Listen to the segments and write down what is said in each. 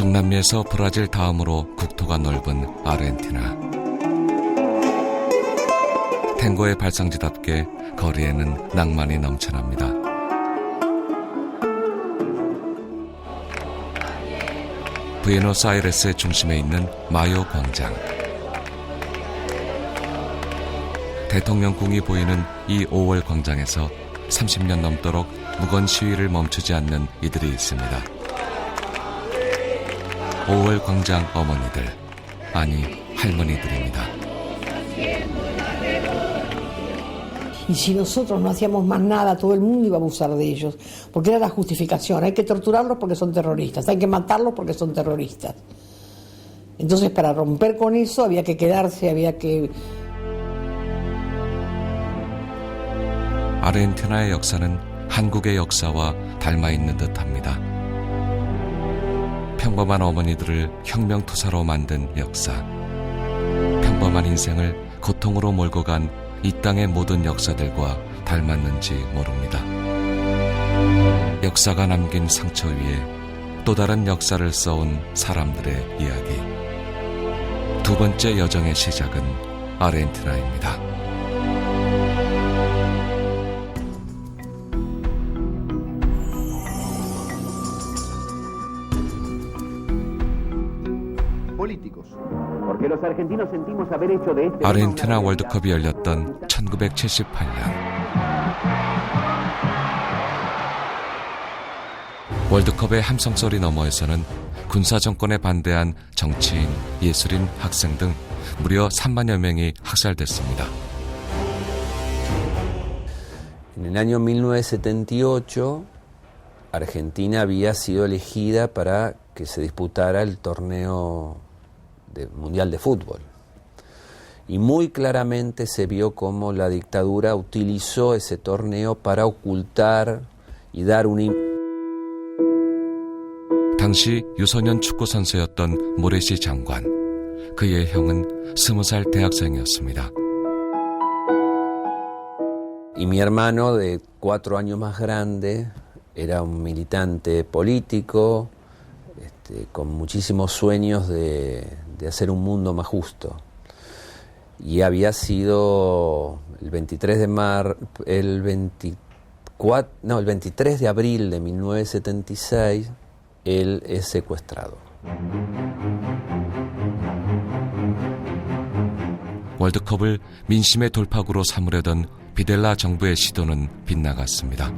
중남미에서 브라질 다음으로 국토가 넓은 아르헨티나. 탱고의 발상지답게 거리에는 낭만이 넘쳐납니다. 부에노스아이레스의 중심에 있는 마요 광장. 대통령궁이 보이는 이 5월 광장에서 30년 넘도록 무건 시위를 멈추지 않는 이들이 있습니다. 5월 광장 어머니들, 아니 할머니들입니다. Y si nosotros no hacíamos más nada, todo el mundo iba a abusar de ellos, porque era la justificación. Hay que torturarlos porque son terroristas, hay que matarlos porque son terroristas. Entonces, para romper con eso había que quedarse, había que... 아르헨티나의 역사는 한국의 역사와 닮아있는 듯합니다. 평범한 어머니들을 혁명투사로 만든 역사. 평범한 인생을 고통으로 몰고 간 이 땅의 모든 역사들과 닮았는지 모릅니다. 역사가 남긴 상처 위에 또 다른 역사를 써온 사람들의 이야기. 두 번째 여정의 시작은 아르헨티나입니다. 아르헨티나 월드컵이 열렸던 1978년. 월드컵의 함성소리 너머에서는 군사정권에 반대한 정치인, 예술인, 학생 등 무려 3만여 명이 학살됐습니다. En el año 1978, Argentina había sido elegida para que se disputara el torneo mundial de fútbol. Y muy claramente se vio cómo la dictadura utilizó ese torneo para ocultar y dar un... 당시 유소년 축구 선수였던 모레시 장관. 그의 형은 20살 대학생이었습니다. Y mi hermano, de 4 años más grande, era un militante político, con muchísimos sueños de hacer un mundo más justo. Y había sido el 23 de abril de 1976, él es secuestrado. 월드컵을 민심의 돌파구로 삼으려던 비델라 정부의 시도는 빗나갔습니다.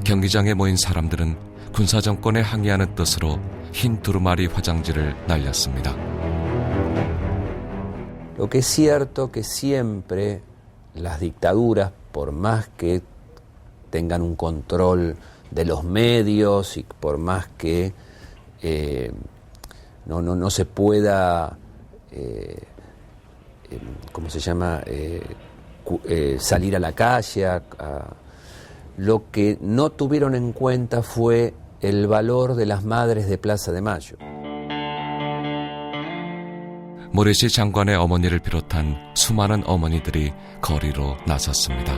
경기장에 모인 사람들은 군사정권에 항의하는 뜻으로 흰 두루마리 화장지를 날렸습니다. Lo que es cierto que siempre las dictaduras, por más que tengan un control de los medios y por más que no se pueda, ¿cómo se llama?, salir a la calle, lo que no tuvieron en cuenta fue el valor de las madres de Plaza de Mayo. 모레시 장관의 어머니를 비롯한 수많은 어머니들이 거리로 나섰습니다.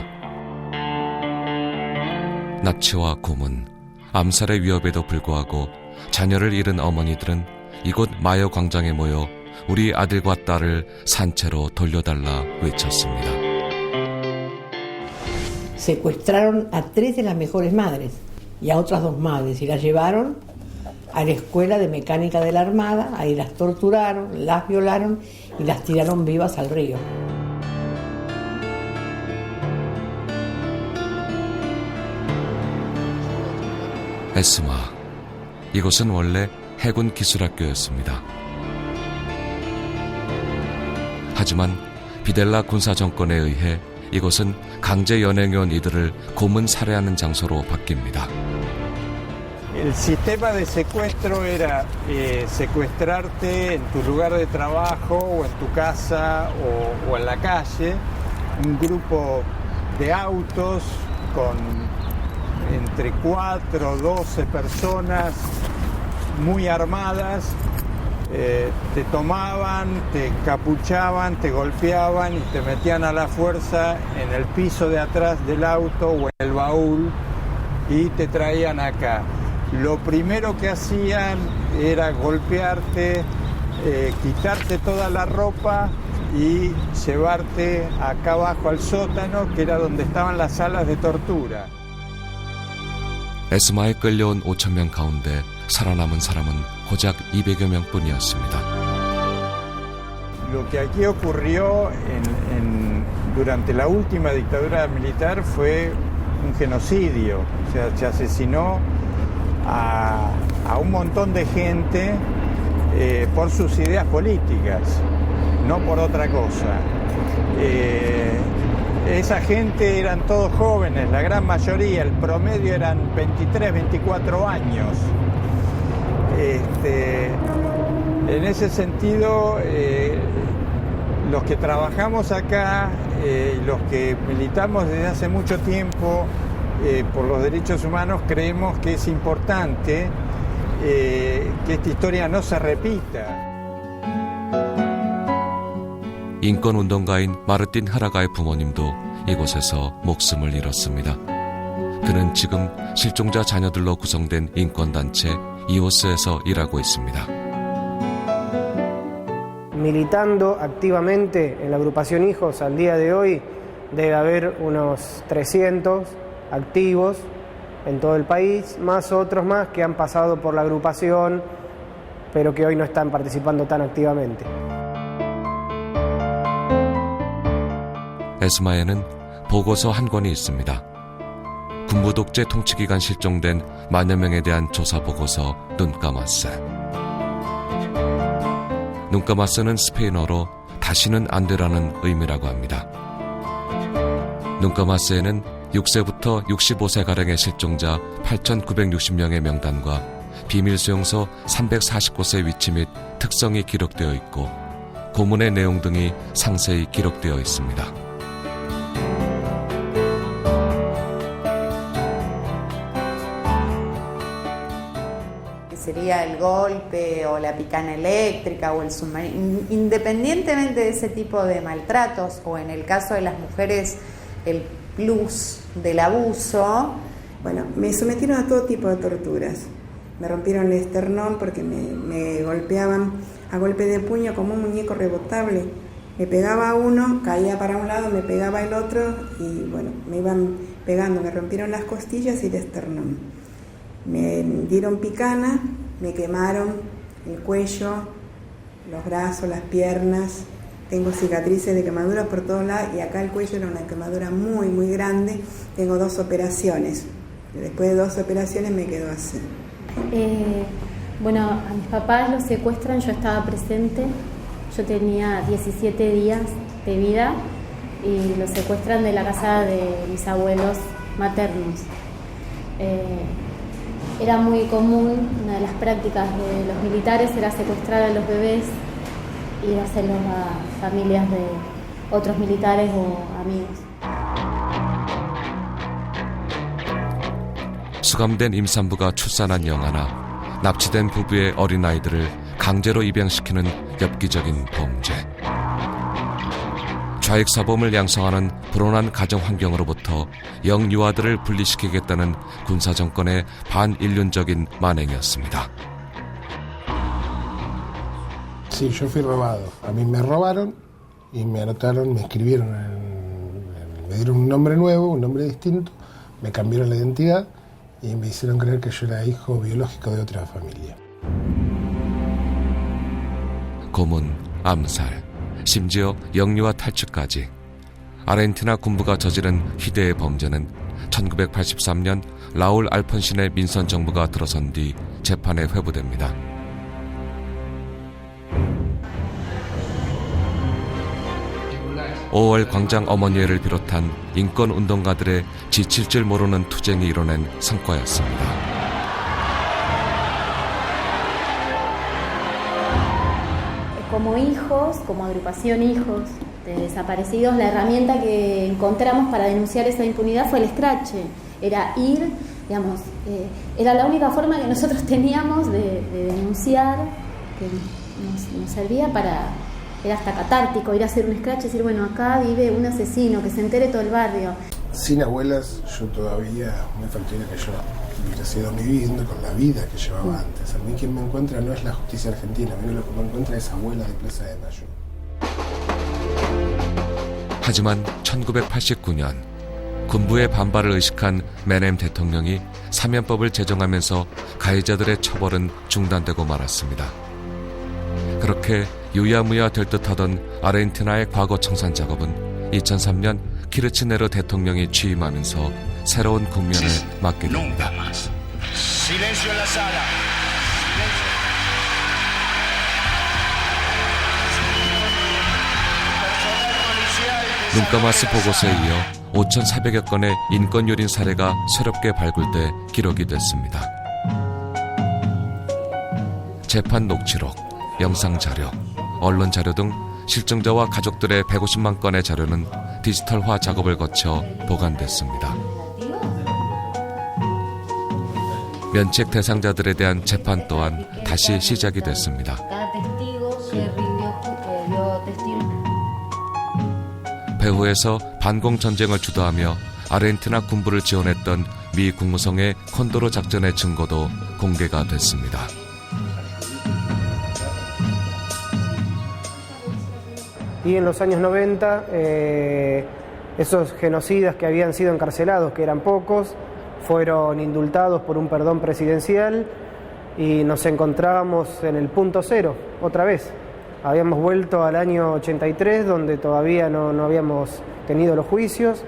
납치와 고문, 암살의 위협에도 불구하고 자녀를 잃은 어머니들은 이곳 마요 광장에 모여 우리 아들과 딸을 산채로 돌려달라 외쳤습니다. Secuestraron a 3 de las mejores madres y a otras 2 madres y las llevaron a la escuela de mecánica de la Armada, ahí las torturaron, las violaron y las tiraron vivas al río. 에스마, 이곳은 원래 해군 기술학교였습니다. 하지만 비델라 군사정권에 의해 이곳은 강제 연행해온 이들을 고문 살해하는 장소로 바뀝니다. El sistema de secuestro era secuestrarte en tu lugar de trabajo o en tu casa o en la calle, un grupo de autos con entre 4 o 12 personas muy armadas, te tomaban, te encapuchaban, te golpeaban y te metían a la fuerza en el piso de atrás del auto o en el baúl y te traían acá. lo primero que hacían era golpearte, quitarte toda la ropa y llevarte acá abajo al sótano, que era donde estaban las salas de tortura. 에스마에 끌려온 5,000명 가운데 살아남은 사람은 고작 200여 명뿐이었습니다. Lo que aquí ocurrió durante la última dictadura militar fue un genocidio, o sea, se asesinó a un montón de gente por sus ideas políticas, no por otra cosa. Esa gente eran todos jóvenes, la gran mayoría, el promedio eran 23, 24 años. En ese sentido, los que trabajamos acá, los que militamos desde hace mucho tiempo por los derechos humanos, creemos que es importante que esta historia no se repita. 인권운동가인 마르틴 하라가의 부모님도 이곳에서 목숨을 잃었습니다. 그는 지금 실종자 자녀들로 구성된 인권단체 이오스에서 일하고 있습니다. Militando activamente en la agrupación Hijos al día de hoy debe haber unos 300 activos en todo el país, más otros más que han pasado por la agrupación pero que hoy no están participando tan activamente. 에스마에는 보고서 한 권이 있습니다. 군부 독재 통치 기간 실종된 만여 명에 대한 조사 보고서 눈까마스. 눈까마스는 스페인어로 다시는 안 되라는 의미라고 합니다. 눈까마스에는 6세부터 65세가량의 실종자 8,960명의 명단과 비밀 수용소 349곳의 위치 및 특성이 기록되어 있고 고문의 내용 등이 상세히 기록되어 있습니다. Sería el golpe o la picana eléctrica o el submarino, independientemente de ese tipo de maltratos, o en el caso de las mujeres el plus del abuso. Bueno, me sometieron a todo tipo de torturas. Me rompieron el esternón porque me golpeaban a golpe de puño como un muñeco rebotable. Me pegaba uno, caía para un lado, me pegaba el otro y bueno, me iban pegando. Me rompieron las costillas y el esternón. Me dieron picana, me quemaron el cuello, los brazos, las piernas. Tengo cicatrices de quemadura por todos lados y acá el cuello era una quemadura muy, muy grande. Tengo 2 operaciones. Después de 2 operaciones me quedó así. Bueno, a mis papás los secuestran, yo estaba presente. Yo tenía 17 días de vida y los secuestran de la casa de mis abuelos maternos. Era muy común, una de las prácticas de los militares era secuestrar a los bebés y dárselos a familias de otros militares o amigos. 수감된 임산부가 출산한 영아나 납치된 부부의 어린아이들을 강제로 입양시키는 엽기적인 범죄. 좌익사범을 양성하는 불온한 가정 환경으로부터 영유아들을 분리시키겠다는 군사정권의 반인륜적인 만행이었습니다. Sí, yo fui robado. A mí me robaron y me anotaron, me escribieron, me dieron un nombre nuevo, un nombre distinto, me cambiaron la identidad y me hicieron creer que yo era hijo biológico de otra familia. 고문, 암살, 심지어 영유아 탈취까지 아르헨티나 군부가 저지른 희대의 범죄는 1983년 라울 알폰신의 민선 정부가 들어선 뒤 재판에 회부됩니다. (5월) 광장 어머니회를 비롯한 인권운동가들의 지칠 줄 모르는 투쟁이 이뤄낸 성과였습니다. Como hijos, como agrupación Hijos de Desaparecidos, la herramienta que encontramos para denunciar esa impunidad fue el escrache. Era ir, digamos, era la única forma que nosotros teníamos de denunciar, que nos servía para, era hasta catártico, ir a hacer un escrache y decir, bueno, acá vive un asesino, que se entere todo el barrio. sin abuelas yo todavía me faltaría que yo hubiera sido viviendo con la vida que llevaba antes. A mí quien me encuentra no es la justicia argentina, a mí lo que me encuentra es abuela de Plaza de Mayo. 하지만 1989년 군부의 반발을 의식한 메넴 대통령이 사면법을 제정하면서 가해자들의 처벌은 중단되고 말았습니다. 그렇게 유야무야 될 듯하던 아르헨티나의 과거 청산 작업은 2003년 키르치네르 대통령이 취임하면서 새로운 국면을 맞게 됩니다. 눈까마스 보고서에 이어 5,400여 건의 인권유린 사례가 새롭게 발굴돼 기록이 됐습니다. 재판 녹취록, 영상자료, 언론자료 등 실종자와 가족들의 150만 건의 자료는 디지털화 작업을 거쳐 보관됐습니다. 면책 대상자들에 대한 재판 또한 다시 시작이 됐습니다. 배후에서 반공전쟁을 주도하며 아르헨티나 군부를 지원했던 미 국무성의 콘도르 작전의 증거도 공개가 됐습니다. Y en los años 90, esos genocidas que habían sido encarcelados, que eran pocos, fueron indultados por un perdón presidencial y nos encontrábamos en el punto cero, otra vez. Habíamos vuelto al año 83, donde todavía no habíamos tenido los juicios,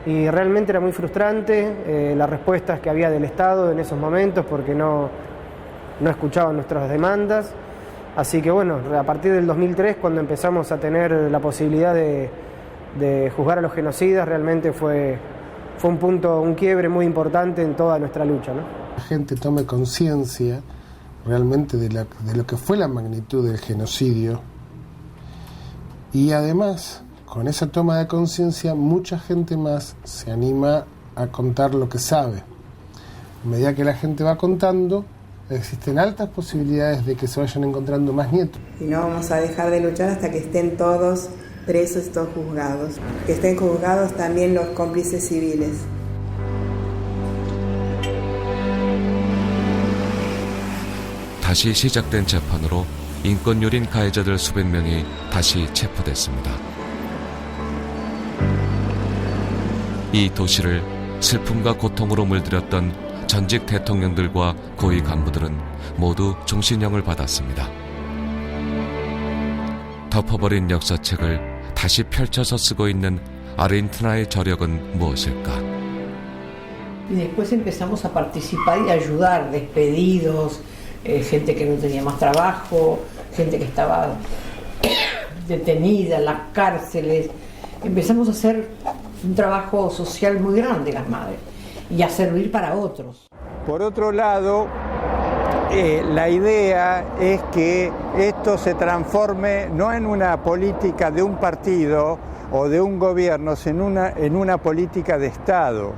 y realmente era muy frustrante las respuestas que había del Estado en esos momentos, porque no escuchaban nuestras demandas. Así que bueno, a partir del 2003, cuando empezamos a tener la posibilidad de juzgar a los genocidas, realmente fue un punto, un quiebre muy importante en toda nuestra lucha, ¿no? La gente tome conciencia realmente de lo que fue la magnitud del genocidio, y además con esa toma de conciencia mucha gente más se anima a contar lo que sabe. A medida que la gente va contando, existen altas posibilidades de que se vayan encontrando más nietos. Y no vamos a dejar de luchar hasta que estén todos presos y todos juzgados. Que estén juzgados también los cómplices civiles. 다시 시작된 재판으로 인권유린 가해자들 수백 명이 다시 체포됐습니다. 이 도시를 슬픔과 고통으로 물들였던 전직 대통령들과 고위 간부들은 모두 종신형을 받았습니다. 덮어버린 역사책을 다시 펼쳐서 쓰고 있는 아르헨티나의 저력은 무엇일까? Y después empezamos a participar y a ayudar, despedidos, gente que no tenía más trabajo, gente que estaba detenida en las cárceles. Empezamos a hacer un trabajo social muy grande las madres y a servir para otros. Por otro lado, la idea es que esto se transforme no en una política de un partido o de un gobierno, sino en una política de Estado.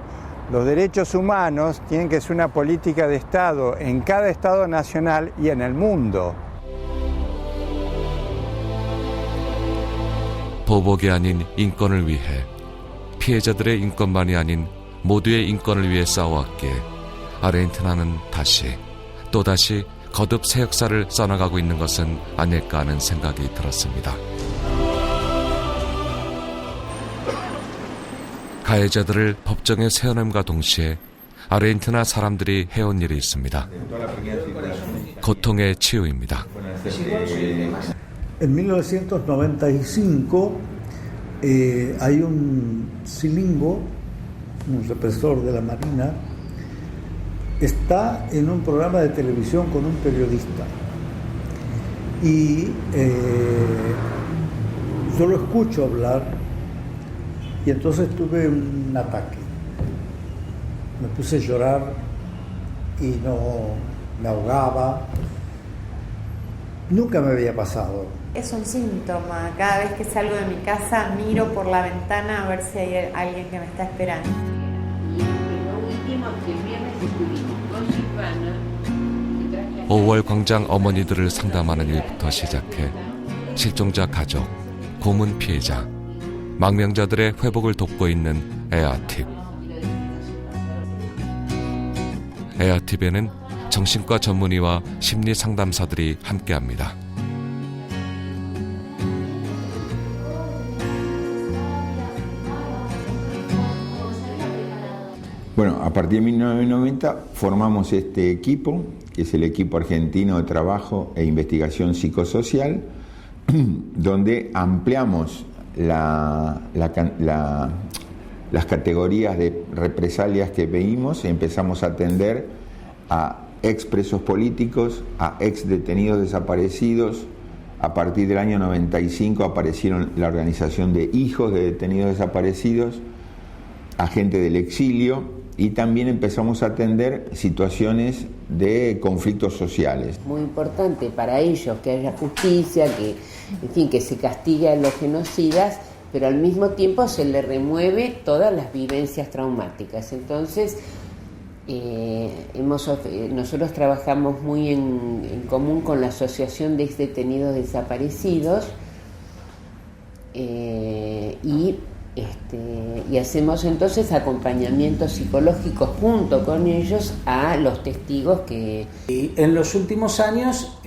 Los derechos humanos tienen que ser una política de Estado en cada Estado nacional y en el mundo. 보복이 아닌 인권을 위해, 피해자들의 인권만이 아닌 모두의 인권을 위해 싸워왔기에 아르헨티나는 또다시 거듭 새 역사를 써나가고 있는 것은 아닐까 하는 생각이 들었습니다. 가해자들을 법정에 세워냄과 동시에 아르헨티나 사람들이 해온 일이 있습니다. 고통의 치유입니다. En 1995 hay un Silingo, un represor de la Marina, está en un programa de televisión con un periodista y yo lo escucho hablar y entonces tuve un ataque. Me puse a llorar y me ahogaba. Nunca me había pasado. Es un síntoma. Cada vez que salgo de mi casa miro por la ventana a ver si hay alguien que me está esperando. 오월 광장 어머니들을 상담하는 일부터 시작해 실종자 가족, 고문 피해자, 망명자들의 회복을 돕고 있는 에아팁. 에아팁에는 정신과 전문의와 심리 상담사들이 함께합니다. Bueno, a partir de 1990 formamos este equipo, que es el equipo argentino de trabajo e investigación psicosocial, donde ampliamos las categorías de represalias que veíamos y empezamos a atender a expresos políticos, a ex detenidos desaparecidos. A partir del año 95 aparecieron la organización de hijos de detenidos desaparecidos, a gente del exilio, y también empezamos a atender situaciones de conflictos sociales. Muy importante para ellos que haya justicia, que se castigue a los genocidas, pero al mismo tiempo se le remueve todas las vivencias traumáticas. Entonces, nosotros trabajamos muy en común con la Asociación de Exdetenidos Desaparecidos y hacemos entonces acompañamiento psicológico junto con ellos a los testigos que... Y en los últimos años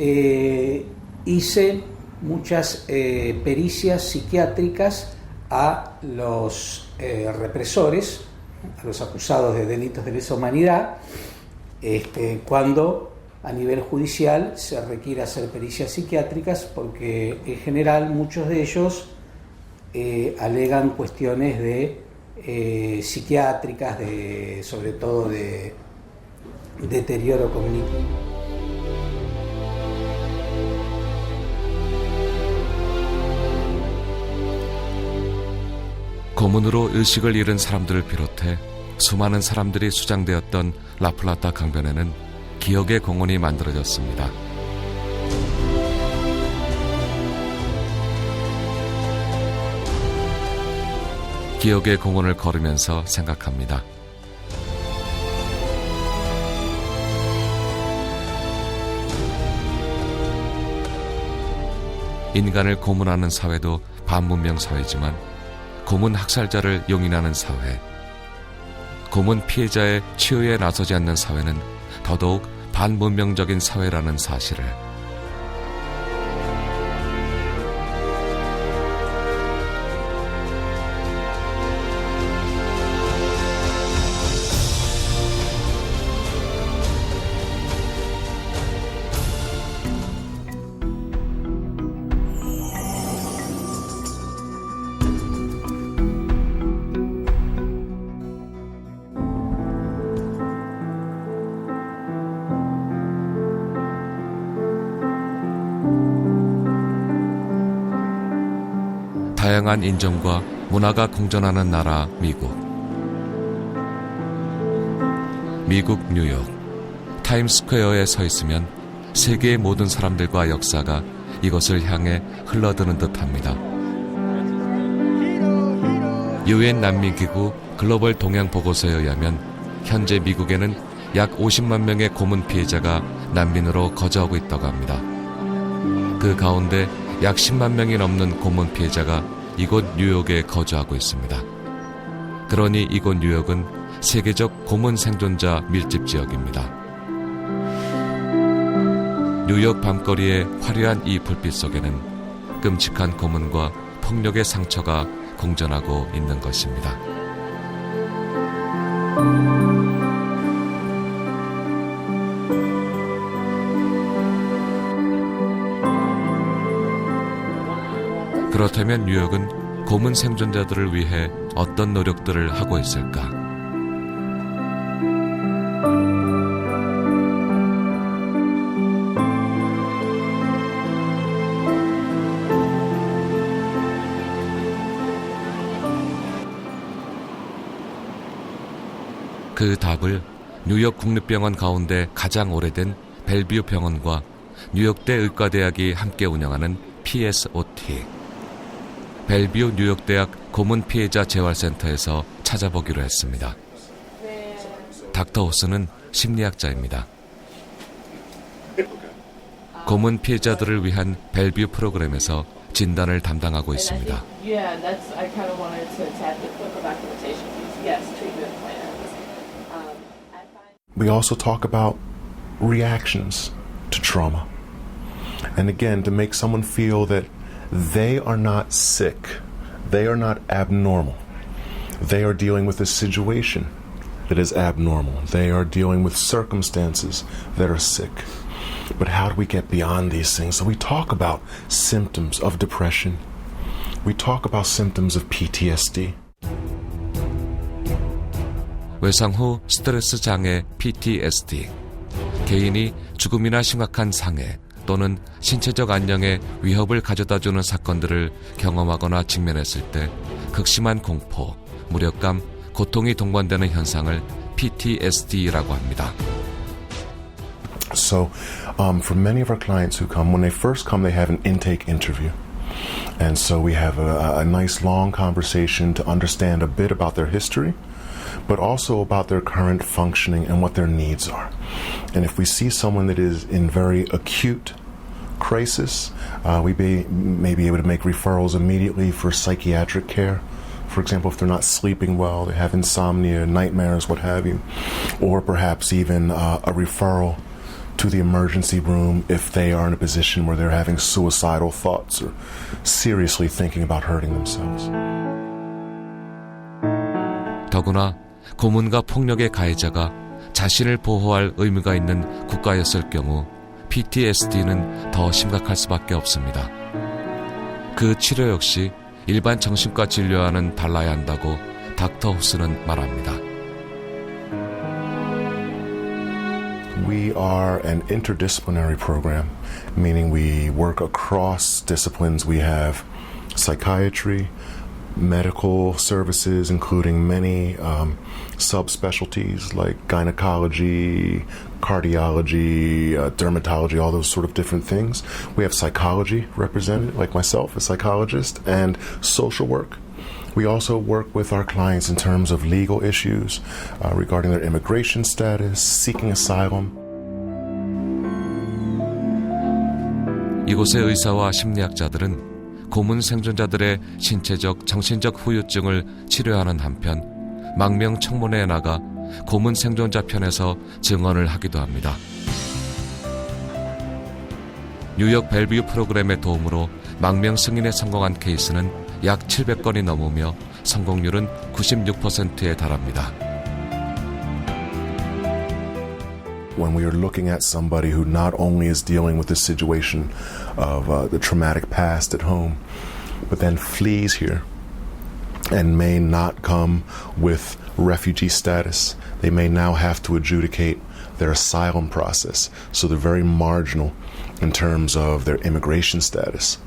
hice muchas pericias psiquiátricas a los represores, a los acusados de delitos de lesa humanidad, cuando a nivel judicial se requiere hacer pericias psiquiátricas, porque en general muchos de ellos alegan cuestiones de psiquiátricas, sobre todo de deterioro cognitivo. 고문으로 의식을 잃은 사람들을 비롯해 수많은 사람들이 수장되었던 라플라타 강변에는 기억의 공원이 만들어졌습니다. 기억의 공원을 걸으면서 생각합니다. 인간을 고문하는 사회도 반문명 사회지만 고문 학살자를 용인하는 사회, 고문 피해자의 치유에 나서지 않는 사회는 더더욱 반문명적인 사회라는 사실을 다양한 인종과 문화가 공존하는 나라 미국. 미국 뉴욕 타임스퀘어에 서 있으면 세계의 모든 사람들과 역사가 이것을 향해 흘러드는 듯합니다. 유엔 난민기구 글로벌 동향 보고서에 의하면 현재 미국에는 약 50만 명의 고문 피해자가 난민으로 거주하고 있다고 합니다. 그 가운데 약 10만 명이 넘는 고문 피해자가 이곳 뉴욕에 거주하고 있습니다. 그러니 이곳 뉴욕은 세계적 고문 생존자 밀집 지역입니다. 뉴욕 밤거리의 화려한 이 불빛 속에는 끔찍한 고문과 폭력의 상처가 공존하고 있는 것입니다. 그렇다면 뉴욕은 고문 생존자들을 위해 어떤 노력들을 하고 있을까? 그 답을 뉴욕 국립병원 가운데 가장 오래된 벨뷰 병원과 뉴욕대 의과대학이 함께 운영하는 PSOT 벨뷰 뉴욕대학 고문 피해자 재활센터에서 찾아보기로 했습니다. 닥터 호스는 심리학자입니다. 고문 피해자들을 위한 벨뷰 프로그램에서 진단을 담당하고 있습니다. Yeah, that's. I kind of wanted to tap the clinical documentation piece. Yes, treatment plans. We also talk about reactions to trauma. And again, to make someone feel that they are not sick, they are not abnormal. They are dealing with a situation that is abnormal. They are dealing with circumstances that are sick. But how do we get beyond these things? So we talk about symptoms of depression. We talk about symptoms of PTSD. 외상 후 스트레스 장애 PTSD. 개인이 죽음이나 심각한 상해 또는 신체적 안녕에 위협을 가져다주는 사건들을 경험하거나 직면했을 때 극심한 공포, 무력감, 고통이 동반되는 현상을 PTSD라고 합니다. So for many of our clients who come, when they first come, they have an intake interview. And so we have a nice long conversation to understand a bit about their history, but also about their current functioning and what their needs are. And if we see someone that is in very acute crisis, we may be able to make referrals immediately for psychiatric care. For example, if they're not sleeping well, they have insomnia, nightmares, what have you, or perhaps even a referral to the emergency room if they are in a position where they're having suicidal thoughts or seriously thinking about hurting themselves. 더구나 고문과 폭력의 가해자가 자신을 보호할 의무가 있는 국가였을 경우 PTSD는 더 심각할 수밖에 없습니다. 그 치료 역시 일반 정신과 진료와는 달라야 한다고 닥터 후스는 말합니다. We are an interdisciplinary program, meaning we work across disciplines. We have psychiatry, medical services, including many subspecialties like gynecology, cardiology, dermatology, all those sort of different things. We have psychology represented, like myself, a psychologist, and social work. We also work with our clients in terms of legal issues regarding their immigration status, seeking asylum. 이곳의 의사와 심리학자들은 고문 생존자들의 신체적, 정신적 후유증을 치료하는 한편 망명 청문회에 나가 고문 생존자 편에서 증언을 하기도 합니다. 뉴욕 벨뷰 프로그램의 도움으로 망명 승인에 성공한 케이스는 약 700건이 넘으며 성공률은 96%에 달합니다. When we are looking at somebody who not only is dealing with the situation of the traumatic past at home, but then flees here and may not come with refugee status, they may now have to adjudicate their asylum process. So they're very marginal in terms of their immigration status.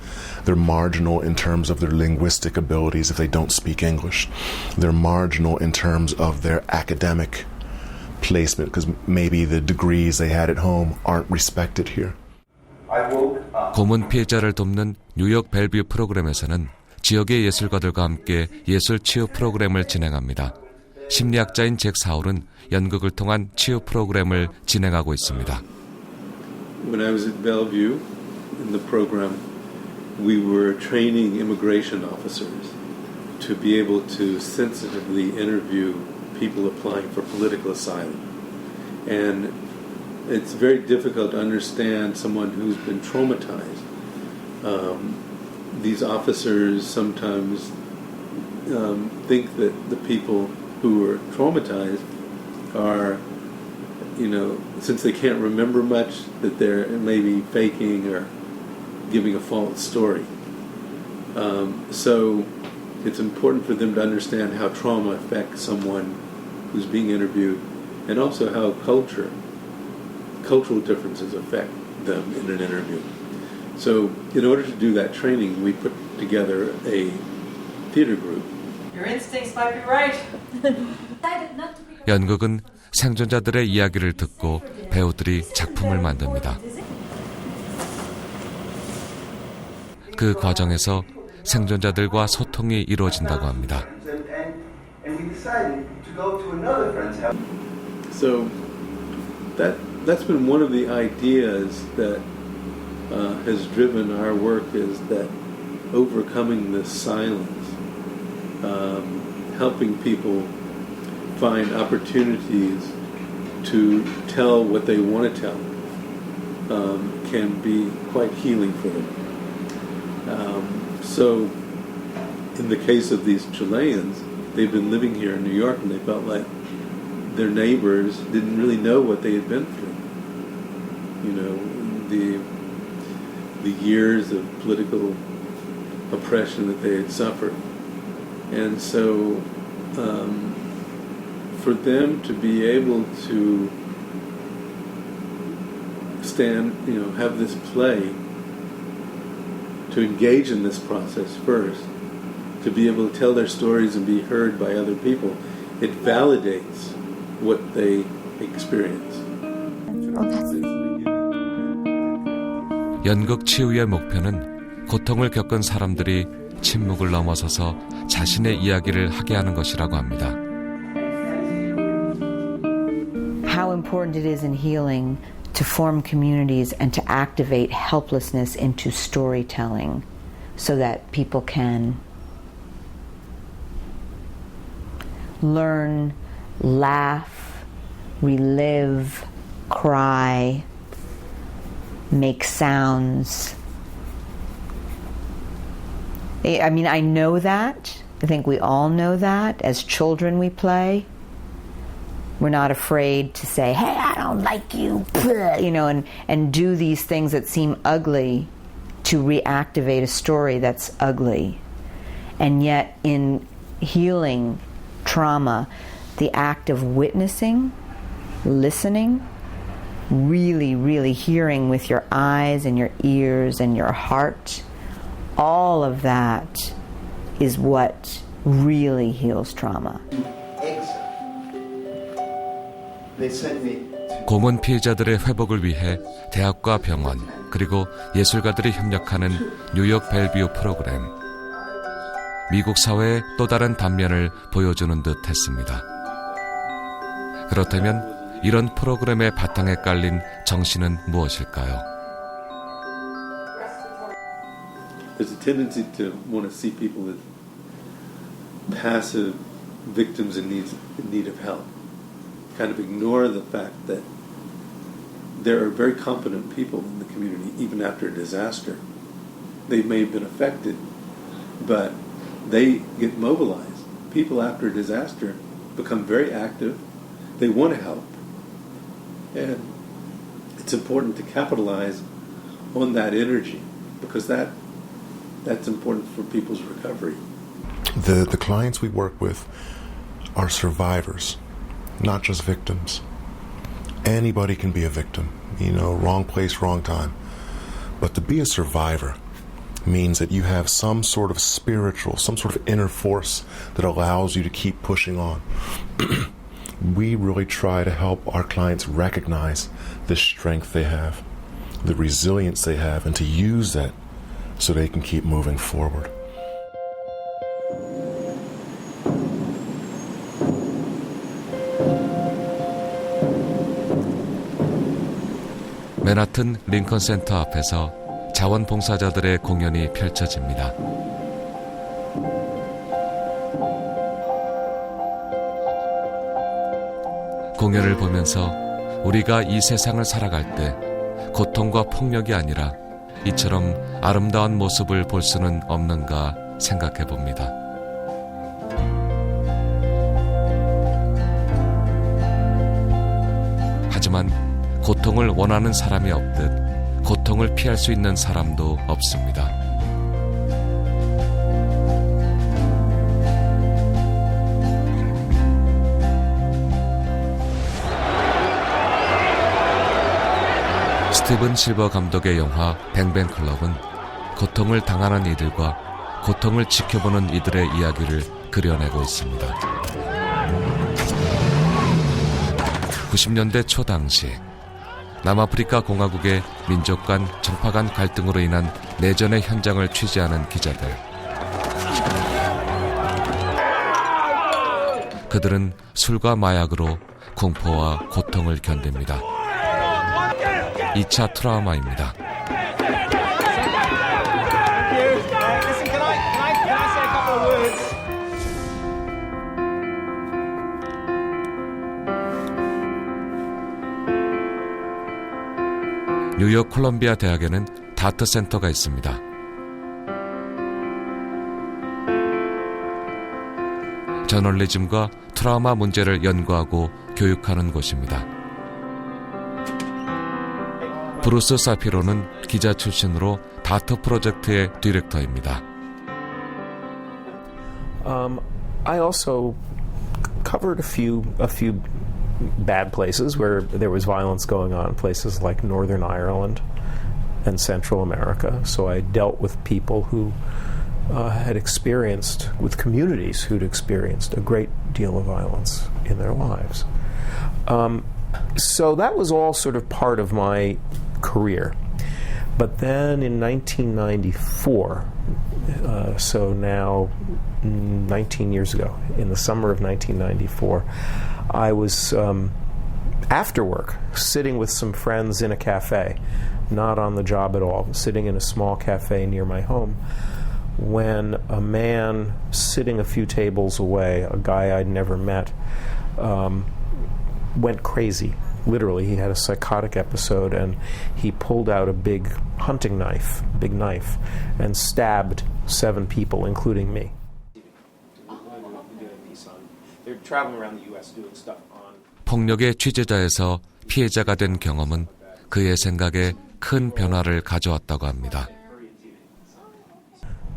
They're marginal in terms of their linguistic abilities if they don't speak English. They're marginal in terms of their academic placement because maybe the degrees they had at home aren't respected here. 고문 피해자를 돕는 뉴욕 벨뷰 프로그램에서는 지역의 예술가들과 함께 예술 치유 프로그램을 진행합니다. 심리학자인 잭 사울은 연극을 통한 치유 프로그램을 진행하고 있습니다. When I was at Bellevue in the program, we were training immigration officers to be able to sensitively interview people applying for political asylum. And it's very difficult to understand someone who's been traumatized. These officers sometimes think that the people who are traumatized are, since they can't remember much, that they're maybe faking or giving a false story. So it's important for them to understand how trauma affects someone who's being interviewed, and also how cultural differences affect them in an interview. So in order to do that training, we put together a theater group. Your instincts might be right. 연극은 생존자들의 이야기를 듣고 배우들이 작품을 만듭니다. 그 과정에서 생존자들과 소통이 이루어진다고 합니다. So that's been one of the ideas that has driven our work, is that overcoming this silence, helping people find opportunities to tell what they want to tell, can be quite healing for them. So in the case of these Chileans, they've been living here in New York and they felt like their neighbors didn't really know what they had been through. You know, the years of political oppression that they had suffered. And so for them to be able to stand, have this play, to engage in this process first, to be able to tell their stories and be heard by other people, it validates what they experience. 연극 치유의 목표는 고통을 겪은 사람들이 침묵을 넘어서서 자신의 이야기를 하게 하는 것이라고 합니다. How important it is in healing to form communities and to activate helplessness into storytelling so that people can learn, laugh, relive, cry, make sounds. I mean, I know that. I think we all know that. As children we play. We're not afraid to say, hey, I don't like you, and do these things that seem ugly to reactivate a story that's ugly. And yet in healing trauma, the act of witnessing, listening, really, really hearing with your eyes and your ears and your heart, all of that is what really heals trauma. 공원 피해자들의 회복을 위해 대학과 병원 그리고 예술가들이 협력하는 뉴욕 벨뷰 프로그램. 미국 사회의 또 다른 단면을 보여주는 듯 했습니다. 그렇다면 이런 프로그램의 바탕에 깔린 정신은 무엇일까요? There's a tendency to want to see people as passive victims in need of help. Kind of ignore the fact that there are very competent people in the community, even after a disaster. They may have been affected, but they get mobilized. People after a disaster become very active. They want to help. And it's important to capitalize on that energy because that's important for people's recovery. The clients we work with are survivors, not just victims. Anybody can be a victim, wrong place, wrong time. But to be a survivor means that you have some sort of spiritual, some sort of inner force that allows you to keep pushing on. We really try to help our clients recognize the strength they have, the resilience they have, and to use that so they can keep moving forward. 맨하튼 링컨 센터 앞에서 자원봉사자들의 공연이 펼쳐집니다. 공연을 보면서 우리가 이 세상을 살아갈 때 고통과 폭력이 아니라 이처럼 아름다운 모습을 볼 수는 없는가 생각해 봅니다. 하지만 고통을 원하는 사람이 없듯 고통을 피할 수 있는 사람도 없습니다. 스티븐 실버 감독의 영화 뱅뱅 클럽은 고통을 당하는 이들과 고통을 지켜보는 이들의 이야기를 그려내고 있습니다. 90년대 초 당시 남아프리카 공화국의 민족 간 정파 간 갈등으로 인한 내전의 현장을 취재하는 기자들. 그들은 술과 마약으로 공포와 고통을 견딥니다. 2차 트라우마입니다. 뉴욕 콜롬비아 대학에는 다트 센터가 있습니다. 저널리즘과 트라우마 문제를 연구하고 교육하는 곳입니다. 브루스 사피로는 기자 출신으로 다트 프로젝트의 디렉터입니다. I also covered a few bad places where there was violence going on, places like Northern Ireland and Central America. So I dealt with people who had experienced, with communities who'd experienced a great deal of violence in their lives. So that was all sort of part of my career. But then in 1994, so now 19 years ago, in the summer of 1994, I was, after work, sitting with some friends in a cafe, not on the job at all, sitting in a small cafe near my home, when a man sitting a few tables away, a guy I'd never met, went crazy. Literally, he had a psychotic episode, and he pulled out a big hunting knife, and stabbed 7 people, including me. They're traveling around the U.S. doing stuff on. 폭력의 취재자에서 피해자가 된 경험은 그의 생각에 큰 변화를 가져왔다고 합니다.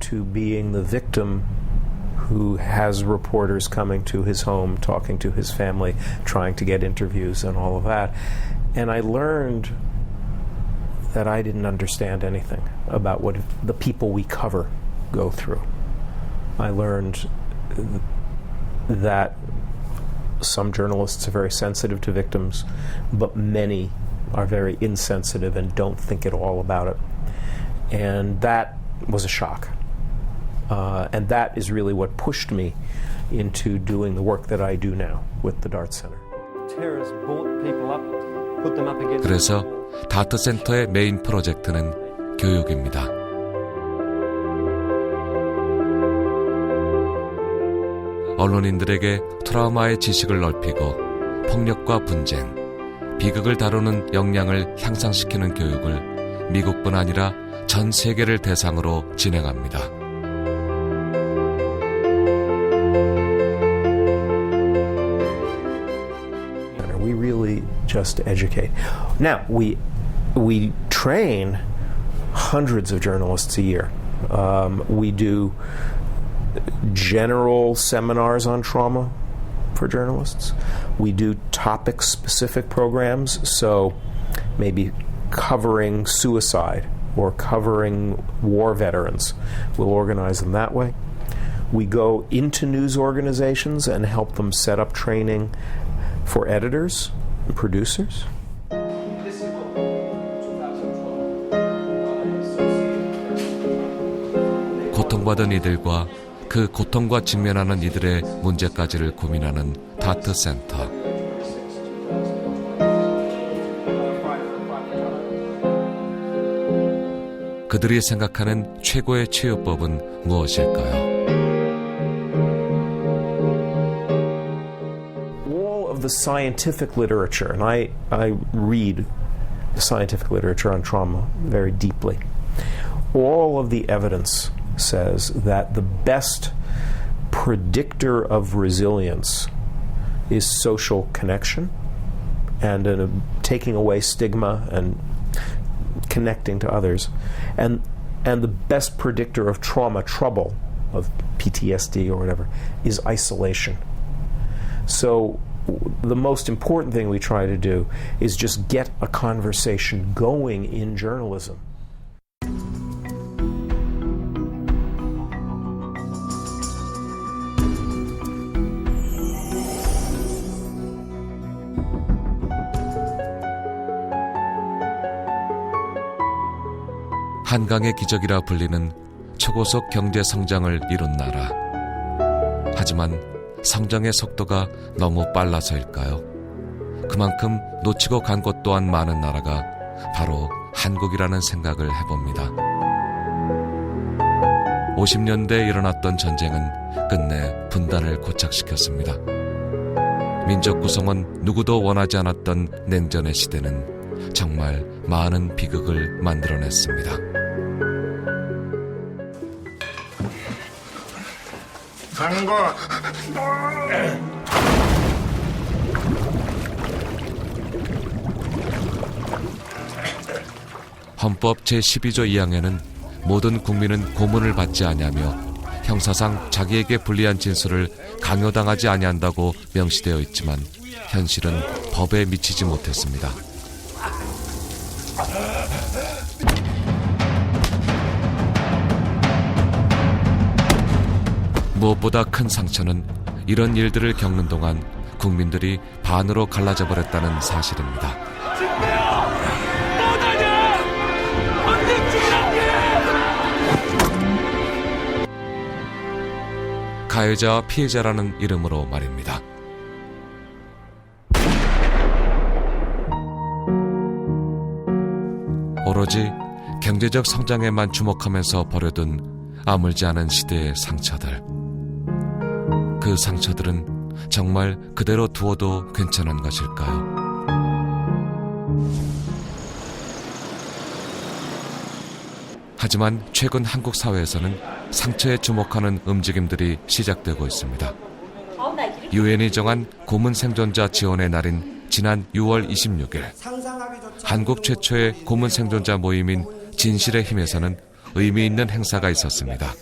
To being the victim who has reporters coming to his home, talking to his family, trying to get interviews and all of that. And I learned that I didn't understand anything about what the people we cover go through. I learned that some journalists are very sensitive to victims, but many are very insensitive and don't think at all about it. And that was a shock. And that is really what pushed me into doing the work that I do now with the Dart Center. Terrorists bought people up, put them up against. 그래서 다트 센터의 메인 프로젝트는 교육입니다. 언론인들에게 트라우마의 지식을 넓히고 폭력과 분쟁, 비극을 다루는 역량을 향상시키는 교육을 미국뿐 아니라 전 세계를 대상으로 진행합니다. We really just educate. Now, we train hundreds of journalists a year. We do general seminars on trauma for journalists. We do topic-specific programs, so maybe covering suicide or covering war veterans. We'll organize them that way. We go into news organizations and help them set up training for editors and producers. 고통받은 이들과 그 고통과 직면하는 이들의 문제까지를 고민하는 다트 센터. 그들이 생각하는 최고의 치유법은 무엇일까요? All of the scientific literature, and I read the scientific literature on trauma very deeply. All of the evidence says that the best predictor of resilience is social connection and taking away stigma and connecting to others, and the best predictor of trauma, trouble, of PTSD or whatever, is isolation. So the most important thing we try to do is just get a conversation going in journalism. 한강의 기적이라 불리는 초고속 경제 성장을 이룬 나라. 하지만 성장의 속도가 너무 빨라서일까요? 그만큼 놓치고 간 곳 또한 많은 나라가 바로 한국이라는 생각을 해봅니다. 50년대에 일어났던 전쟁은 끝내 분단을 고착시켰습니다. 민족 구성은 누구도 원하지 않았던 냉전의 시대는 정말 많은 비극을 만들어냈습니다. 가는 거. 헌법 제12조 2항에는 모든 국민은 고문을 받지 아니하며 형사상 자기에게 불리한 진술을 강요당하지 아니한다고 명시되어 있지만 현실은 법에 미치지 못했습니다. 무엇보다 큰 상처는 이런 일들을 겪는 동안 국민들이 반으로 갈라져 버렸다는 사실입니다. 가해자와 피해자라는 이름으로 말입니다. 오로지 경제적 성장에만 주목하면서 버려둔 아물지 않은 시대의 상처들. 그 상처들은 정말 그대로 두어도 괜찮은 것일까요? 하지만 최근 한국 사회에서는 상처에 주목하는 움직임들이 시작되고 있습니다. 유엔이 정한 고문 생존자 지원의 날인 지난 6월 26일 한국 최초의 고문 생존자 모임인 진실의 힘에서는 의미 있는 행사가 있었습니다.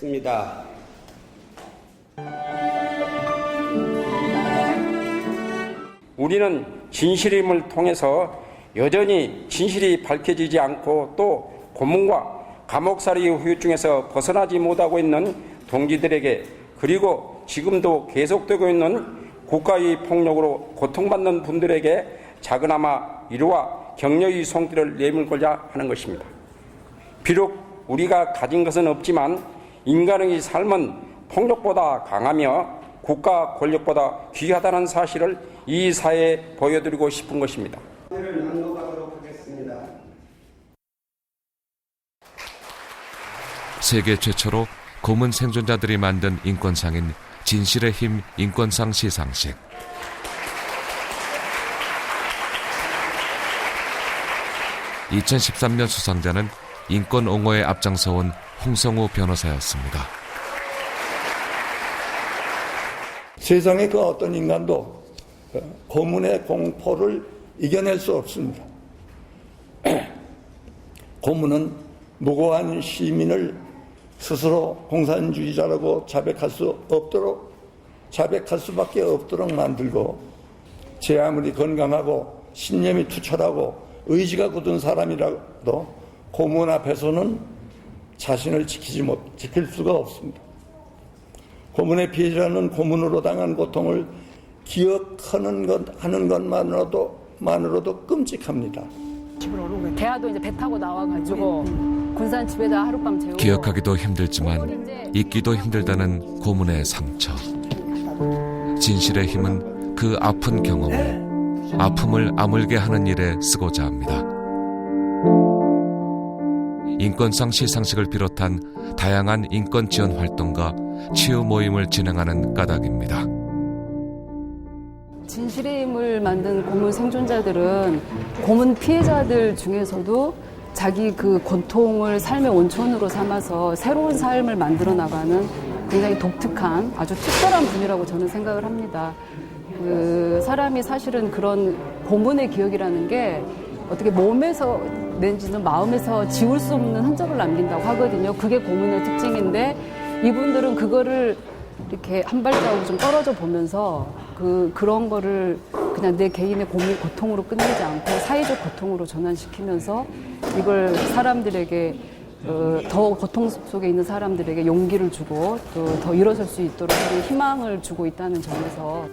우리는 진실의 힘을 통해서 여전히 진실이 밝혀지지 않고 또 고문과 감옥살이의 후유증에서 벗어나지 못하고 있는 동지들에게 그리고 지금도 계속되고 있는 국가의 폭력으로 고통받는 분들에게 작은아마 위로와 격려의 손길을 내밀고자 하는 것입니다. 비록 우리가 가진 것은 없지만 인간의 삶은 폭력보다 강하며 국가 권력보다 귀하다는 사실을 이 사회에 보여드리고 싶은 것입니다. 세계 최초로 고문 생존자들이 만든 인권상인 진실의 힘 인권상 시상식. (2013년) 수상자는 인권 옹호에 앞장서온 홍성우 변호사였습니다. 세상의 그 어떤 인간도 고문의 공포를 이겨낼 수 없습니다. 고문은 무고한 시민을 스스로 공산주의자라고 자백할 수밖에 없도록 만들고 제 아무리 건강하고 신념이 투철하고 의지가 굳은 사람이라도 고문 앞에서는 자신을 지킬 수가 없습니다. 고문의 피해자는 고문으로 당한 고통을 기억하는 하는 것만으로도 끔찍합니다. 대하도 이제 배 타고 나와가지고 군산 집에다 하룻밤 재우고 기억하기도 힘들지만 잊기도 힘들다는 고문의 상처. 진실의 힘은 그 아픈 경험을 아픔을 아물게 하는 일에 쓰고자 합니다. 인권상 시상식을 비롯한 다양한 인권 지원 활동과 치유 모임을 진행하는 까닭입니다. 진실의 힘을 만든 고문 생존자들은 고문 피해자들 중에서도 자기 그 고통을 삶의 원천으로 삼아서 새로운 삶을 만들어 나가는 굉장히 독특한 아주 특별한 분이라고 저는 생각을 합니다. 그 사람이 사실은 그런 고문의 기억이라는 게 어떻게 몸에서 내지는 마음에서 지울 수 없는 흔적을 남긴다고 하거든요. 그게 고문의 특징인데 이분들은 그거를 이렇게 한 발자국 좀 떨어져 보면서 그런 거를 그냥 내 개인의 고통으로 끝내지 않고 사회적 고통으로 전환시키면서 이걸 사람들에게 더 고통 속에 있는 사람들에게 용기를 주고 또 더 일어설 수 있도록 하는 희망을 주고 있다는 점에서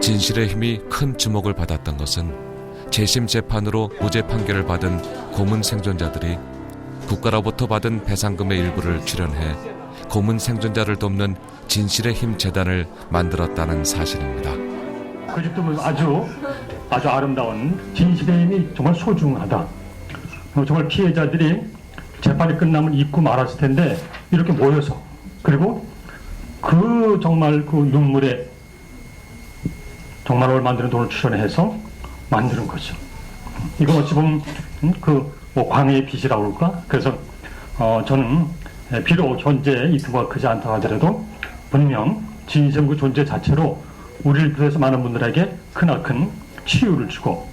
진실의 힘이 큰 주목을 받았던 것은 재심 재판으로 무죄 판결을 받은 고문 생존자들이 국가로부터 받은 배상금의 일부를 출연해 고문 생존자를 돕는 진실의 힘 재단을 만들었다는 사실입니다. 그 집도 아주 아름다운 진실의 힘이 정말 소중하다. 정말 피해자들이 재판이 끝나면 잊고 말았을 텐데 이렇게 모여서 그리고 그 정말 그 눈물에 정말 만드는 돈을 출연해서 만드는 거죠. 이건 어찌 보면 뭐 광해의 빚이라고 할까? 그래서 저는 비록 현재 이 규모가 크지 않다고 하더라도 분명 진실은 그 존재 자체로 우리를 비롯해서 많은 분들에게 크나큰 치유를 주고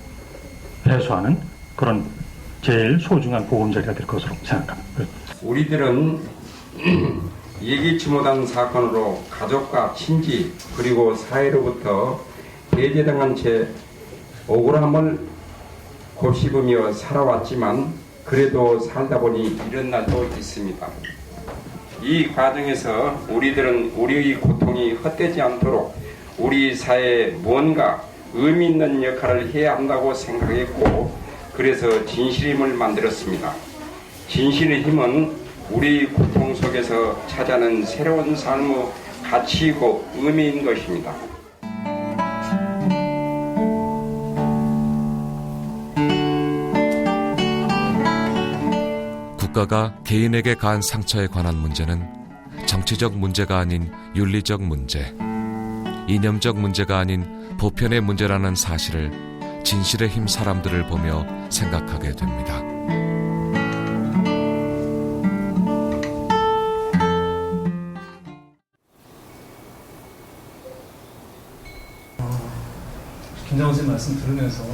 해소하는 그런 제일 소중한 보금자리가 될 것으로 생각합니다. 우리들은 예기치 못한 사건으로 가족과 친지 그리고 사회로부터 배제당한 채 억울함을 곱씹으며 살아왔지만 그래도 살다 보니 이런 날도 있습니다. 이 과정에서 우리들은 우리의 고통이 헛되지 않도록 우리 사회에 뭔가 의미 있는 역할을 해야 한다고 생각했고 그래서 진실임을 만들었습니다. 진실의 힘은 우리 고통 속에서 찾아낸 새로운 삶의 가치이고 의미인 것입니다. 국가가 개인에게 가한 상처에 관한 문제는 정치적 문제가 아닌 윤리적 문제, 이념적 문제가 아닌 보편의 문제라는 사실을 진실의 힘 사람들을 보며 생각하게 됩니다. 김장원 선생님 말씀 들으면서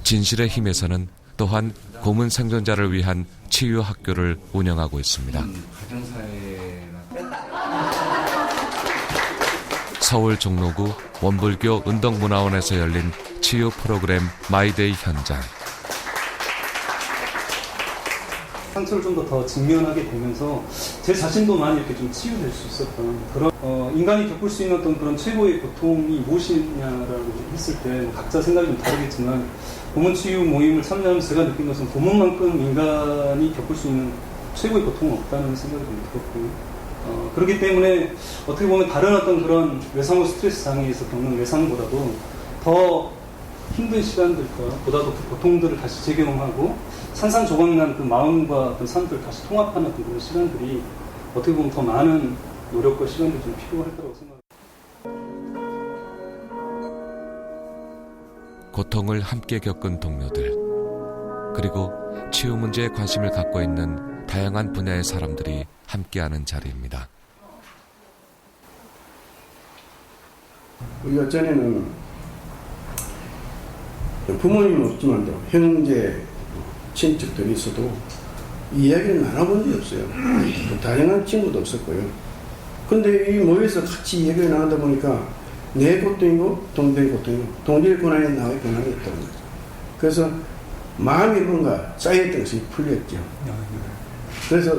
진실의 힘에서는 또한 고문 생존자를 위한 치유 학교를 운영하고 있습니다. 서울 종로구 원불교 운동문화원에서 열린 치유 프로그램 마이데이 현장. 상처를 좀 더 직면하게 되면서 제 자신도 많이 이렇게 좀 치유될 수 있었던 그런 인간이 겪을 수 있는 어떤 그런 최고의 고통이 무엇이냐라고 했을 때 각자 생각이 좀 다르겠지만 고문 치유 모임을 참여하면서 제가 느낀 것은 고문만큼 인간이 겪을 수 있는 최고의 고통은 없다는 생각이 좀 들었고 그렇기 때문에 어떻게 보면 다른 어떤 그런 외상후 스트레스 장애에서 겪는 외상보다도 더 힘든 시간들과 보다도 그 고통들을 다시 재경험하고 산산조각난 그 마음과 어떤 삶들을 다시 통합하는 그런 시간들이 어떻게 보면 더 많은 노력과 시간들이 좀 필요할 거라고 생각합니다. 고통을 함께 겪은 동료들, 그리고 치유 문제에 관심을 갖고 있는 다양한 분야의 사람들이 함께하는 자리입니다. 우리가 전에는 부모님은 없지만 형제, 친척들이 있어도 이야기를 나눠본 적이 없어요. 다양한 친구도 없었고요. 근데 이 모여서 같이 이야기를 나누다 보니까 내 고통이고 동생의 고통이고 동생의 고난이 나의 고난이 있다는 거죠. 그래서 마음이 뭔가 쌓였던 것이 풀렸죠. 그래서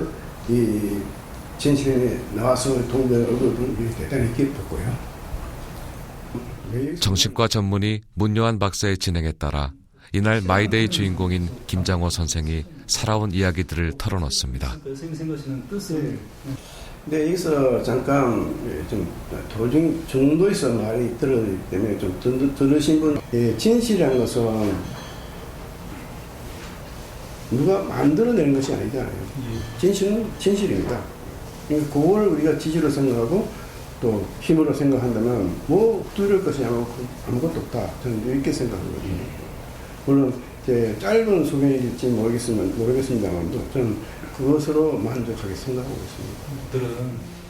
이 진실에 나와서 동생의 얼굴을 대단히 기뻤고요. 정신과 전문의 문요한 박사의 진행에 따라 이날 마이데이 주인공인 김장호 선생이 살아온 이야기들을 털어놓습니다. 선생님 생각하시는 뜻을 근데 여기서 잠깐 좀 도중 정도에서 말이 들어있기 때문에 좀 들으신 분, 진실이라는 것은 누가 만들어내는 것이 아니잖아요. 진실은 진실입니다. 그러니까 그걸 우리가 지지로 생각하고 또 힘으로 생각한다면 뭐 두려울 것이 아무것도 없다. 저는 이렇게 생각하거든요. 물론 제 짧은 소개일지 모르겠습니다만 저는 그것으로 만족하게 생각하고 있습니다. 들은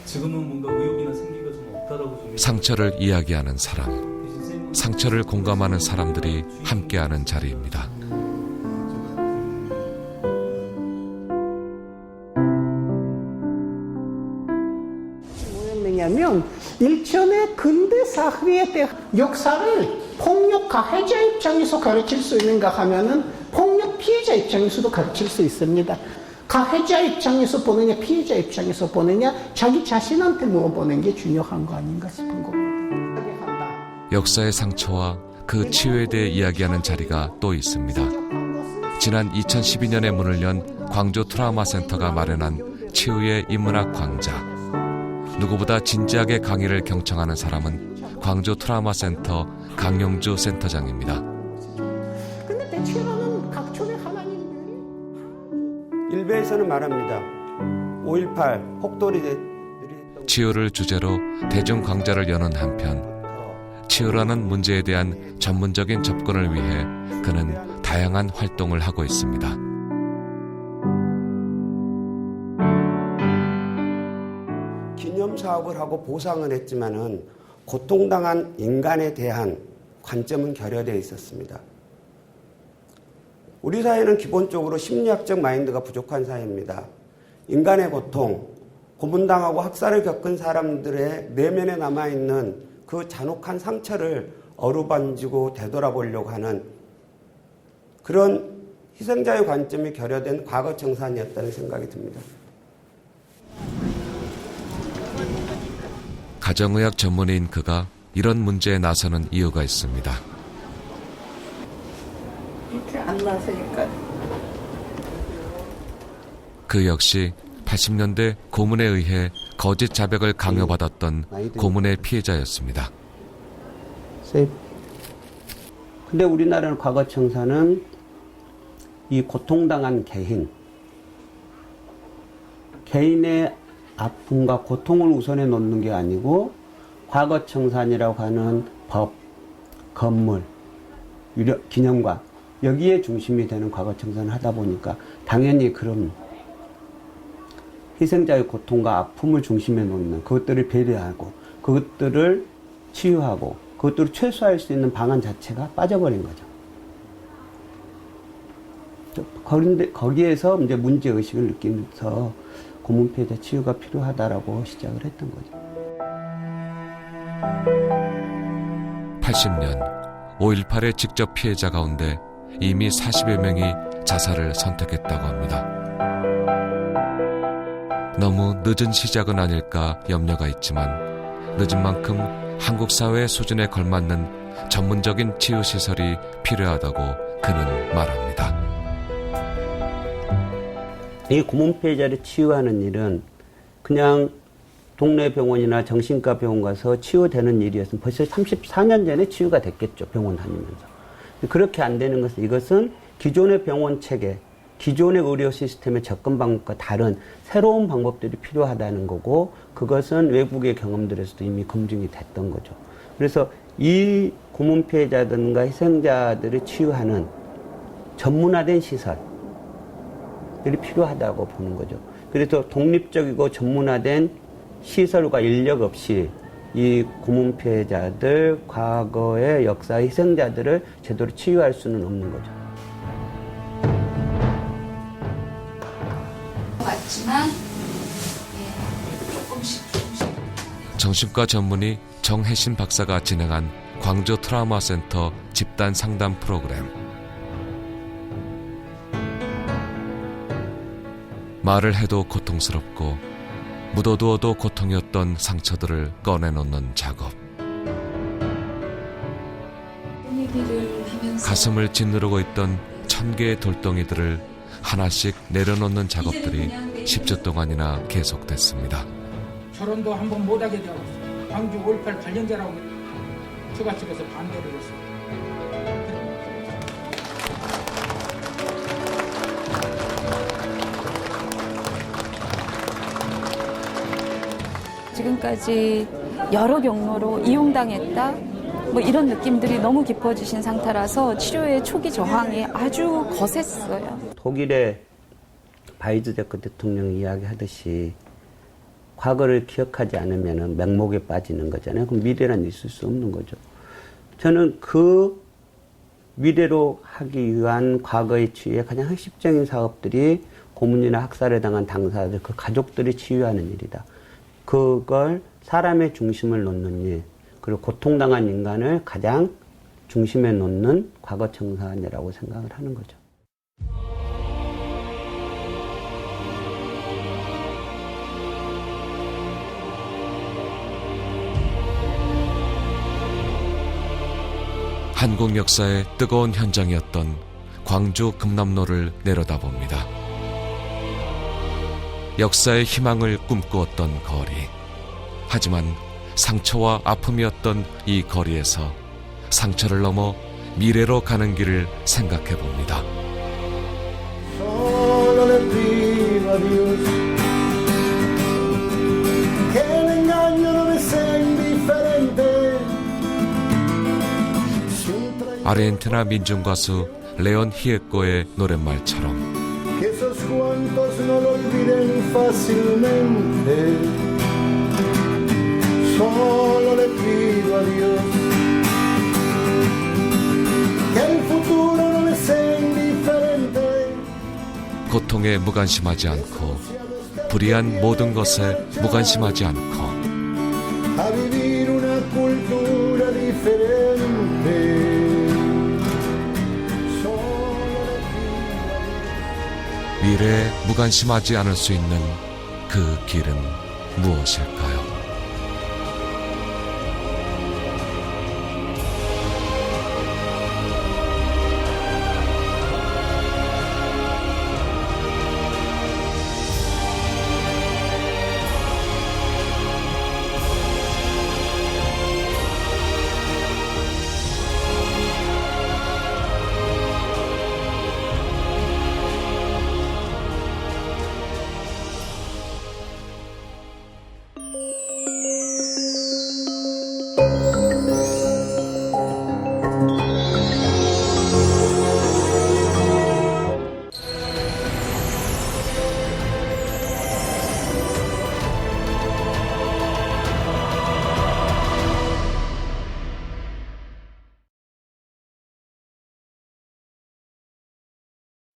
지금은 뭔가 의욕이나 생기가 좀 없다라고 좀 상처를 이야기하는 사람, 상처를 공감하는 사람들이 함께하는 자리입니다. 뭐였느냐면 일전에 근대 사회에 대한 역사를 폭력 가해자 입장에서 가르칠 수 있는가 하면은 폭력 피해자 입장에서도 가르칠 수 있습니다. 가해자 입장에서 보느냐 피해자 입장에서 보느냐 자기 자신한테 물어보는 게 중요한 거 아닌가 싶은 겁니다. 역사의 상처와 그 치유에 대해 이야기하는 자리가 또 있습니다. 지난 2012년에 문을 연 광주 트라우마 센터가 마련한 치유의 인문학 강좌. 누구보다 진지하게 강의를 경청하는 사람은 광주 트라우마 센터 강용주 센터장입니다. 근데 대체로는 각촌의 하나님들이 일베에서는 말합니다. 5.18 혹돌이들이 치유를 주제로 대중 강좌를 여는 한편 치유라는 문제에 대한 전문적인 접근을 위해 그는 다양한 활동을 하고 있습니다. 기념 사업을 하고 보상을 했지만은 고통당한 인간에 대한 관점은 결여되어 있었습니다. 우리 사회는 기본적으로 심리학적 마인드가 부족한 사회입니다. 인간의 고통, 고문당하고 학살을 겪은 사람들의 내면에 남아있는 그 잔혹한 상처를 어루만지고 되돌아보려고 하는 그런 희생자의 관점이 결여된 과거 청산이었다는 생각이 듭니다. 가정의학 전문의인 그가 이런 문제에 나서는 이유가 있습니다. 이렇게 안 나서니까. 그 역시 80년대 고문에 의해 거짓 자백을 강요받았던 고문의 피해자였습니다. 근데 우리나라는 과거 청산은 이 고통당한 개인의 아픔과 고통을 우선해 놓는 게 아니고 과거 청산이라고 하는 법, 건물, 기념관 여기에 중심이 되는 과거 청산을 하다 보니까 당연히 그런 희생자의 고통과 아픔을 중심에 놓는 그것들을 배려하고 그것들을 치유하고 그것들을 최소화할 수 있는 방안 자체가 빠져버린 거죠. 그런데 거기에서 이제 문제의식을 느끼면서 고문 피해자 치유가 필요하다라고 시작을 했던 거죠. 80년 5.18의 직접 피해자 가운데 이미 40여 명이 자살을 선택했다고 합니다. 너무 늦은 시작은 아닐까 염려가 있지만 늦은 만큼 한국 사회의 수준에 걸맞는 전문적인 치유시설이 필요하다고 그는 말합니다. 이 고문 피해자를 치유하는 일은 그냥 동네 병원이나 정신과 병원 가서 치유되는 일이었으면 벌써 34년 전에 치유가 됐겠죠. 병원 다니면서. 그렇게 안 되는 것은 이것은 기존의 병원 체계, 기존의 의료 시스템의 접근 방법과 다른 새로운 방법들이 필요하다는 거고 그것은 외국의 경험들에서도 이미 검증이 됐던 거죠. 그래서 이 고문 피해자들과 희생자들을 치유하는 전문화된 시설들이 필요하다고 보는 거죠. 그래서 독립적이고 전문화된 시설과 인력 없이 이 고문 피해자들, 과거의 역사 희생자들을 제대로 치유할 수는 없는 거죠. 맞지만 조금씩. 정신과 전문의 정혜신 박사가 진행한 광주 트라우마 센터 집단 상담 프로그램. 말을 해도 고통스럽고 묻어두어도 고통이었던 상처들을 꺼내놓는 작업. 가슴을 짓누르고 있던 1000개의 돌덩이들을 하나씩 내려놓는 작업들이 10주 동안이나 계속됐습니다. 결혼도 한번 못하게 되고 광주 5.18 관련자라고 처갓집에서 반대를 했어요. 지금까지 여러 경로로 이용당했다 뭐 이런 느낌들이 너무 깊어지신 상태라서 치료의 초기 저항이 아주 거셌어요. 독일의 바이즈제크 대통령이 이야기하듯이 과거를 기억하지 않으면 맹목에 빠지는 거잖아요. 그럼 미래란 있을 수 없는 거죠. 저는 그 미래로 하기 위한 과거의 치유의 가장 핵심적인 사업들이 고문이나 학살에 당한 당사자들, 그 가족들이 치유하는 일이다. 그걸 사람의 중심을 놓는 일, 그리고 고통당한 인간을 가장 중심에 놓는 과거 청산이라고 생각을 하는 거죠. 한국 역사의 뜨거운 현장이었던 광주 금남로를 내려다봅니다. 역사의 희망을 꿈꾸었던 거리. 하지만 상처와 아픔이었던 이 거리에서 상처를 넘어 미래로 가는 길을 생각해 봅니다. Solo le pido a Dios que el engaño no me sea indiferente, 아르헨티나 민중 가수 레온 히에코의 노랫말처럼 Que esos cuantos no lo olviden fácilmente. Solo le pido a Dios que el futuro no le sea indiferente. 고통에 무관심하지 않고 불의한 모든 것에 무관심하지 않고 A vivir una cultura diferente. 미래에 무관심하지 않을 수 있는 그 길은 무엇일까요?